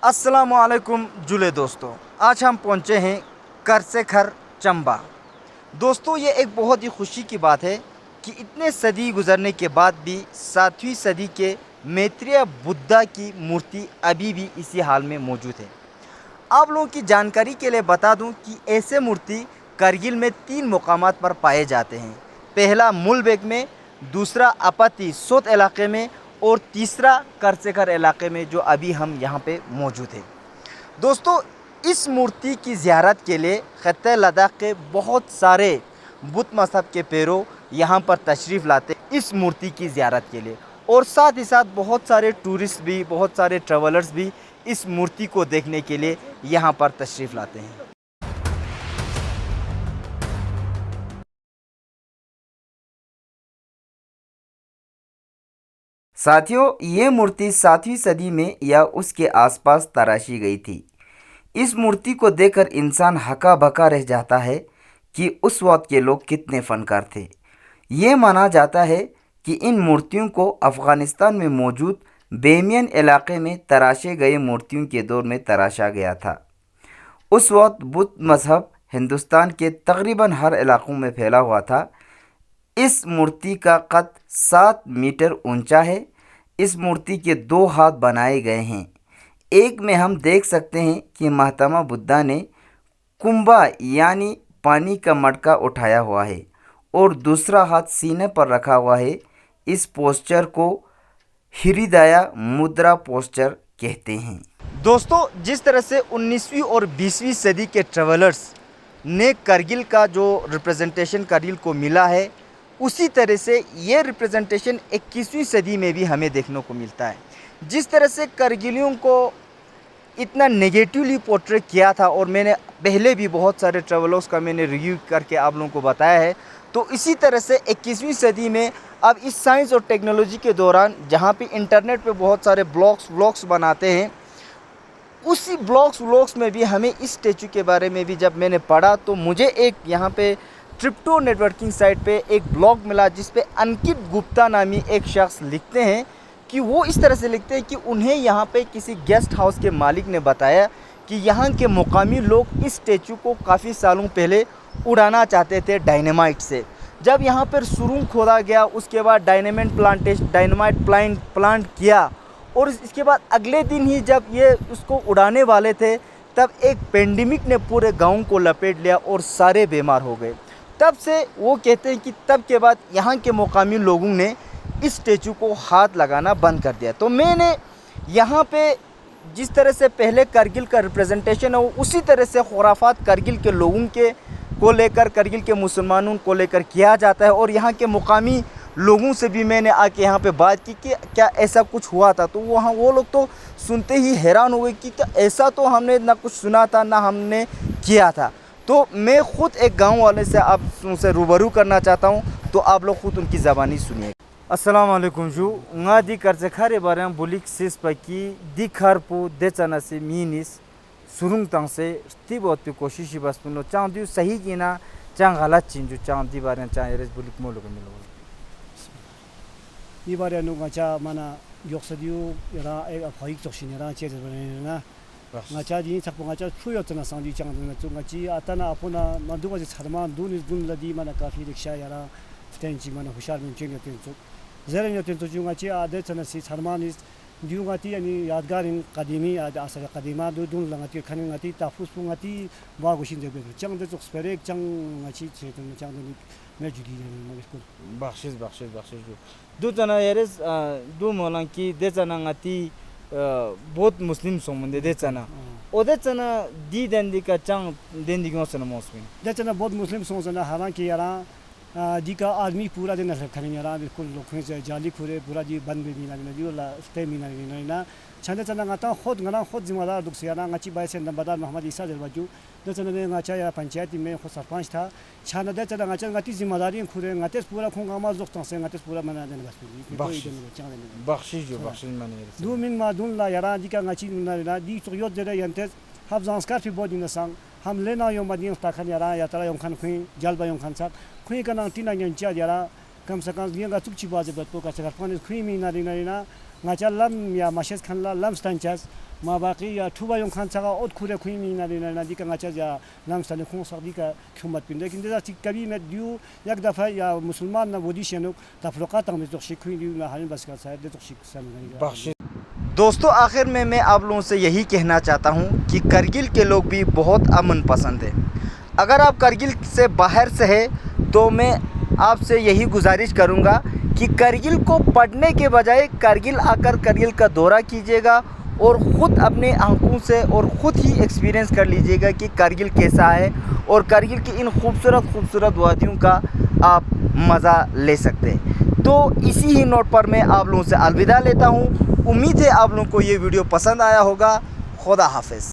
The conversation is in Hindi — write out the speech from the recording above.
अस्सलामुअलैकुम जुले दोस्तों, आज हम पहुंचे हैं कर से खर चंबा। दोस्तों, ये एक बहुत ही खुशी की बात है कि इतने सदी गुजरने के बाद भी 7वीं सदी के मैत्रेय बुद्धा की मूर्ति अभी भी इसी हाल में मौजूद है। आप लोगों की जानकारी के लिए बता दूं कि ऐसे मूर्ति करगिल में 3 मुकामात पर पाए जाते हैं। पहला मुलबेग में, दूसरा अपती सोत इलाके में और तीसरा करसेकर इलाके में, जो अभी हम यहाँ पे मौजूद हैं। दोस्तों, इस मूर्ति की ज़ियारत के लिए ख़त्ते लद्दाख के बहुत सारे बुद्ध मज़हब के पैरों यहाँ पर तशरीफ़ लाते इस मूर्ति की ज़ियारत के लिए, और साथ ही साथ बहुत सारे टूरिस्ट भी, बहुत सारे ट्रैवलर्स भी इस मूर्ति को देखने के लिए यहाँ पर तशरीफ़ लाते हैं। साथियों, ये मूर्ति 7वीं सदी में या उसके आसपास तराशी गई थी। इस मूर्ति को देखकर इंसान हका बका रह जाता है कि उस वक्त के लोग कितने फनकार थे। ये माना जाता है कि इन मूर्तियों को अफ़गानिस्तान में मौजूद बेमियन इलाके में तराशे गए मूर्तियों के दौर में तराशा गया था। उस वक्त बुद्ध मज़हब हिंदुस्तान के तकरीबन हर इलाकों में फैला हुआ था। इस मूर्ति का कद 7 मीटर ऊंचा है। इस मूर्ति के 2 हाथ बनाए गए हैं। एक में हम देख सकते हैं कि महात्मा बुद्धा ने कुंभा यानी पानी का मटका उठाया हुआ है और दूसरा हाथ सीने पर रखा हुआ है। इस पोस्चर को हृदय मुद्रा पोस्चर कहते हैं। दोस्तों, जिस तरह से 19वीं और 20वीं सदी के ट्रैवलर्स ने करगिल का जो रिप्रेजेंटेशन करगिल को मिला है, उसी तरह से ये रिप्रेजेंटेशन 21वीं सदी में भी हमें देखने को मिलता है। जिस तरह से करगिलियों को इतना नेगेटिवली पोर्ट्रेट किया था, और मैंने पहले भी बहुत सारे ट्रैवलर्स का मैंने रिव्यू करके आप लोगों को बताया है, तो इसी तरह से 21वीं सदी में अब इस साइंस और टेक्नोलॉजी के दौरान जहाँ पे इंटरनेट पे बहुत सारे व्लॉग्स बनाते हैं, उसी व्लॉग्स में भी हमें इस स्टैचू के बारे में भी जब मैंने पढ़ा, तो मुझे एक यहाँ पे ट्रिप्टो नेटवर्किंग साइट पे एक ब्लॉग मिला जिस पे अंकित गुप्ता नामी एक शख्स लिखते हैं कि वो इस तरह से लिखते हैं कि उन्हें यहाँ पे किसी गेस्ट हाउस के मालिक ने बताया कि यहाँ के मुकामी लोग इस स्टैचू को काफ़ी सालों पहले उड़ाना चाहते थे डायनामाइट से। जब यहाँ पर सुरंग खोदा गया, उसके बाद डायनामाइट प्लांट किया, और इसके बाद अगले दिन ही जब ये उसको उड़ाने वाले थे, तब एक पेंडेमिक ने पूरे गांव को लपेट लिया और सारे बीमार हो गए। तब से वो कहते हैं कि तब के बाद यहाँ के मुकामी लोगों ने इस स्टैचू को हाथ लगाना बंद कर दिया। तो मैंने यहाँ पे जिस तरह से पहले करगिल का रिप्रेजेंटेशन है, उसी तरह से खुराफात करगिल के लोगों के को लेकर, करगिल के मुसलमानों को लेकर किया जाता है। और यहाँ के मुकामी लोगों से भी मैंने आके यहाँ पे बात की कि क्या ऐसा कुछ हुआ था, तो वहाँ वो लोग तो सुनते ही हैरान हुए कि ऐसा तो हमने ना कुछ सुना था ना हमने किया था। तो मैं ख़ुद एक गांव वाले से आप उनसे रूबरू करना चाहता हूं, तो आप लोग ख़ुद उनकी ज़बानी सुनिए। अस्सलाम वालेकुम जू nga di karzekhare baran bulik sis paki di kharpu decana se minis surung tang se stibot कोशिश बस पुनो चांदू सही की ना चांग गलत चिंजू चांदी बारे चांग एरेस बुलिक मोलो को मिलो 이 바리아 누가자 마나 역사디오 여라 애가 거익 적신이라 제대로나 나자지 작봉아자 추였잖아 상디 장도나 좀같이 아따나 아포나 만두가지 차르마 눈라디 마나 카피 릭샤야라 스텐지 마나 후샤르면 쟁여된 쪽 제르냐된 중같이 아데잖아 시 차르마니 듀가티 아니 야드가린 까디미 아사가 까디마 눈랑아티 카닝아티 타푸스풍아티 바고신데 장데 쪽 스페렉 장같이 제든 장도니 बख्शिश दो जना यारेस दो मोलां की दे जना ngati बहुत मुस्लिम सोमंदे दे जना ओदे जना दी दंदी का चांग दंदी को सना मौसमी दे जना बहुत मुस्लिम सोमंदे हालांकि यारा दी का आदमी पूरा दिन रख खने यारा बिल्कुल लोखने से जाली खुरे पूरा जी बंद भी नहीं दी ला स्टे भी नहीं ना छंदे जना ngata खुद ngana खुद जिम्मेदार दुख से यारा ngati बाय से नंबरदार मोहम्मद ईसा जरबाजू दे जना ने ngata या पंचायत में खुद सरपंच था छाना दे जना ngati जिम्मेदारी खुरे ngate पूरा खोंगा मा जोक से ngate पूरा मना देने बख्शिश माने दो मिन मा दुन ला यारा दी का ngati ना दी तो यो दे यंते हब जांस्कार फी बोडी न संग हम लेना यो मदिन ताखन यारा या तरा यो खान खुई जलबा यो खान सा खुई का ना तीना यंचा यारा कम से कम लिंगा चुपची बाजे बतो का सकर पानी खुई मी ना ngacha lam ya mashes khan la lam stanchas ma baqi ya thuba yong khan chaga ot khure khui mi na di ka ngacha ya lam stan khong sa di ka khmat pin lekin da tik kabi met diu yak dafa ya musulman na wodi shenok tafruqat am to shi khui diu na halin bas ka sa de to shi san बख्शिश। दोस्तों आखिर में मैं आप लोगों से यही कहना चाहता हूँ कि करगिल के लोग भी बहुत अमन पसंद है। अगर आप करगिल से बाहर से है तो मैं आपसे यही गुजारिश करूँगा कि करगिल को पढ़ने के बजाय करगिल आकर करगिल का दौरा कीजिएगा और ख़ुद अपने आंखों से और ख़ुद ही एक्सपीरियंस कर लीजिएगा कि करगिल कैसा है और करगिल की इन खूबसूरत वादियों का आप मज़ा ले सकते हैं। तो इसी ही नोट पर मैं आप लोगों से अलविदा लेता हूँ। उम्मीद है आप लोगों को ये वीडियो पसंद आया होगा। खुदा हाफिज़।